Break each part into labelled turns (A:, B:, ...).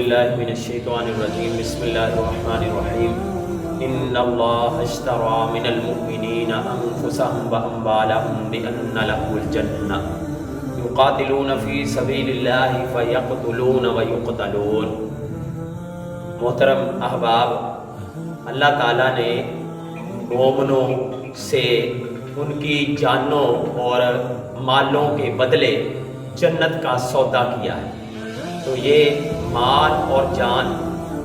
A: باللہ من الشیطان الرجیم بسم اللہ الرحمن الرحیم ان اللہ اشترى من المؤمنین انفسهم واموالهم بان لهم الجنہ یقاتلون فی سبیل اللہ فیقتلون ویقتلون۔ محترم احباب، اللہ تعالیٰ نے مومنوں سے ان کی جانوں اور مالوں کے بدلے جنت کا سودا کیا ہے۔ تو یہ مال اور جان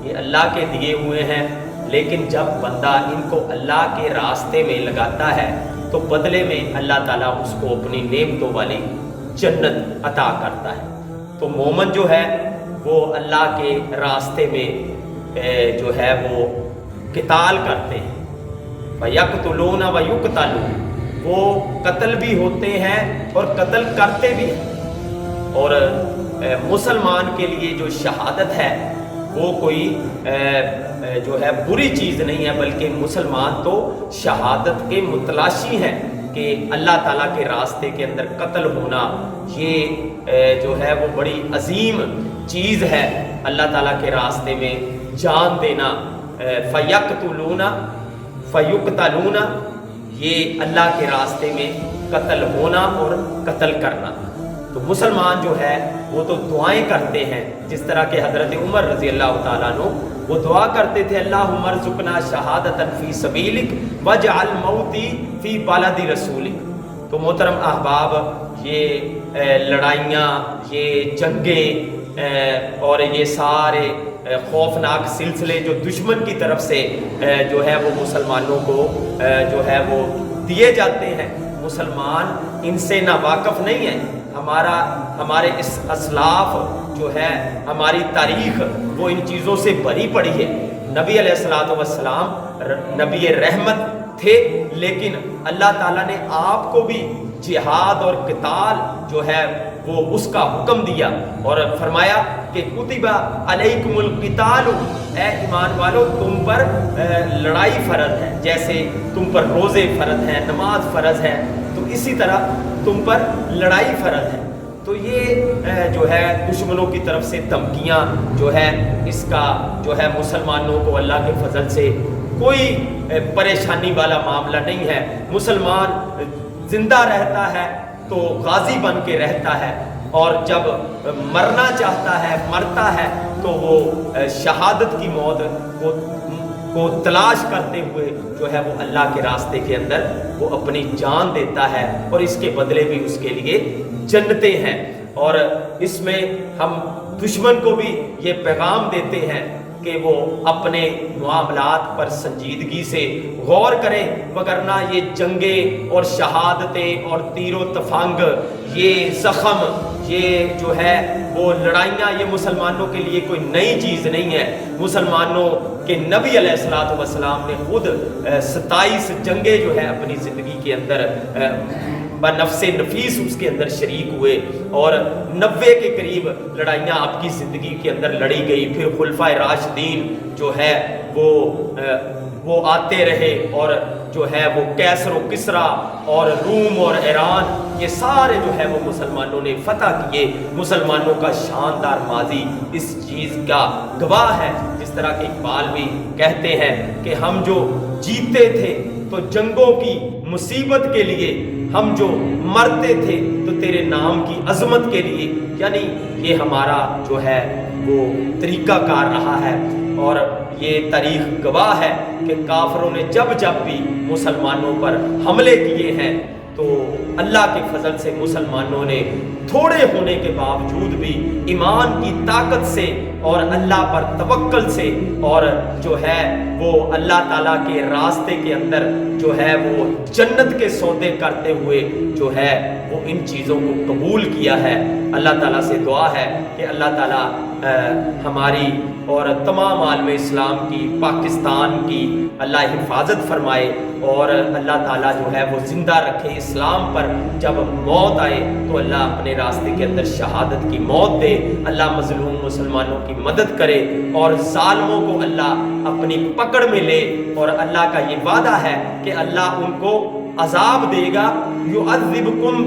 A: یہ اللہ کے دیے ہوئے ہیں، لیکن جب بندہ ان کو اللہ کے راستے میں لگاتا ہے تو بدلے میں اللہ تعالیٰ اس کو اپنی نعمتوں والی جنت عطا کرتا ہے۔ تو مومن جو ہے وہ اللہ کے راستے میں جو ہے وہ قتال کرتے ہیں، وَيَقْتُلُونَ وَيُقْتَلُونَ، وہ قتل بھی ہوتے ہیں اور قتل کرتے بھی ہیں۔ اور مسلمان کے لیے جو شہادت ہے وہ کوئی جو ہے بری چیز نہیں ہے، بلکہ مسلمان تو شہادت کے متلاشی ہیں کہ اللہ تعالیٰ کے راستے کے اندر قتل ہونا یہ جو ہے وہ بڑی عظیم چیز ہے۔ اللہ تعالیٰ کے راستے میں جان دینا، فَيَقْتُلُونَ فَيُقْتَلُونَ، یہ اللہ کے راستے میں قتل ہونا اور قتل کرنا۔ تو مسلمان جو ہے وہ تو دعائیں کرتے ہیں، جس طرح کہ حضرت عمر رضی اللہ تعالیٰ عنہ وہ دعا کرتے تھے، اللہم ارزقنا شہادتا فی سبیلک واجعل موتی فی بلد رسولک۔ تو محترم احباب، یہ لڑائیاں، یہ جنگیں اور یہ سارے خوفناک سلسلے جو دشمن کی طرف سے جو ہے وہ مسلمانوں کو جو ہے وہ دیے جاتے ہیں، مسلمان ان سے ناواقف نہیں ہیں۔ ہمارے اس اسلاف جو ہے، ہماری تاریخ وہ ان چیزوں سے بھری پڑی ہے۔ نبی علیہ الصلوۃ والسلام نبی رحمت تھے، لیکن اللہ تعالیٰ نے آپ کو بھی جہاد اور قتال جو ہے وہ اس کا حکم دیا اور فرمایا کہ کتب علیکم القتال، اے ایمان والو تم پر لڑائی فرض ہے، جیسے تم پر روزے فرض ہیں، نماز فرض ہے، تو اسی طرح تم پر لڑائی فرض ہے۔ تو یہ جو ہے دشمنوں کی طرف سے دھمکیاں جو ہے، اس کا جو ہے مسلمانوں کو اللہ کے فضل سے کوئی پریشانی والا معاملہ نہیں ہے۔ مسلمان زندہ رہتا ہے تو غازی بن کے رہتا ہے، اور جب مرنا چاہتا ہے، مرتا ہے، تو وہ شہادت کی موت کو تلاش کرتے ہوئے جو ہے وہ اللہ کے راستے کے اندر وہ اپنی جان دیتا ہے، اور اس کے بدلے بھی اس کے لیے جنتیں ہیں۔ اور اس میں ہم دشمن کو بھی یہ پیغام دیتے ہیں کہ وہ اپنے معاملات پر سنجیدگی سے غور کریں، وگرنہ یہ جنگیں اور شہادتیں اور تیر و تفنگ، یہ زخم، یہ جو ہے وہ لڑائیاں، یہ مسلمانوں کے لیے کوئی نئی چیز نہیں ہے۔ مسلمانوں کے نبی علیہ الصلوۃ والسلام نے خود 27 جنگیں جو ہے اپنی زندگی کے اندر بنفس نفیس اس کے اندر شریک ہوئے، اور 90 کے قریب لڑائیاں آپ کی زندگی کے اندر لڑی گئی۔ پھر خلفائے راشدین جو ہے وہ آتے رہے، اور جو ہے وہ کیسر و کسریٰ اور روم اور ایران، یہ سارے جو ہے وہ مسلمانوں نے فتح کیے۔ مسلمانوں کا شاندار ماضی اس چیز کا گواہ ہے، جس طرح کہ اقبال بھی کہتے ہیں کہ ہم جو جیتے تھے تو جنگوں کی مصیبت کے لیے، ہم جو مرتے تھے تو تیرے نام کی عظمت کے لیے۔ یعنی یہ ہمارا جو ہے وہ طریقہ کار رہا ہے، اور یہ تاریخ گواہ ہے کہ کافروں نے جب بھی مسلمانوں پر حملے کیے ہیں تو اللہ کے فضل سے مسلمانوں نے تھوڑے ہونے کے باوجود بھی ایمان کی طاقت سے اور اللہ پر توکل سے، اور جو ہے وہ اللہ تعالیٰ کے راستے کے اندر جو ہے وہ جنت کے سودے کرتے ہوئے جو ہے وہ ان چیزوں کو قبول کیا ہے۔ اللہ تعالیٰ سے دعا ہے کہ اللہ تعالیٰ ہماری اور تمام عالم اسلام کی، پاکستان کی اللہ حفاظت فرمائے، اور اللہ تعالیٰ جو ہے وہ زندہ رکھے اسلام پر۔ جب موت آئے تو اللہ اپنے راستے کے اندر شہادت کی موت دے، اللہ مظلوم مسلمانوں کی مدد کرے، اور ظالموں کو اللہ اپنی پکڑ میں لے۔ اور اللہ کا یہ وعدہ ہے کہ اللہ ان کو عذاب دے گا، یعذبہم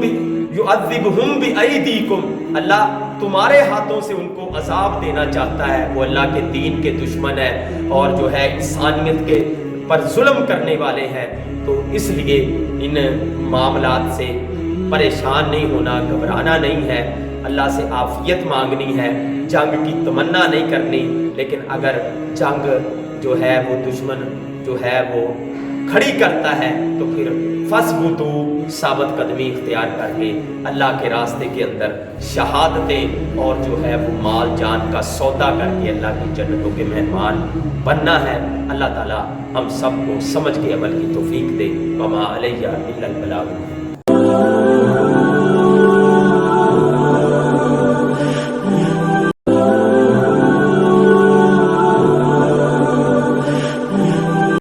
A: بِأَیدیکم، اللہ تمہارے ہاتھوں سے ان کو عذاب دینا چاہتا ہے، وہ اللہ کے دین کے دشمن ہے اور جو ہے انسانیت کے پر ظلم کرنے والے ہیں۔ تو اس لیے ان معاملات سے پریشان نہیں ہونا، گھبرانا نہیں ہے، اللہ سے عافیت مانگنی ہے، جنگ کی تمنا نہیں کرنی۔ لیکن اگر جنگ جو ہے وہ دشمن جو ہے وہ کھڑی کرتا ہے تو پھر فثبتو، ثابت قدمی اختیار کر کے اللہ کے راستے کے اندر شہادتیں اور جو ہے وہ مال جان کا سودا کر کے اللہ کی جنتوں کے مہمان بننا ہے۔ اللہ تعالی ہم سب کو سمجھ کے عمل کی توفیق دے۔ وما علیہ الا البلاغ۔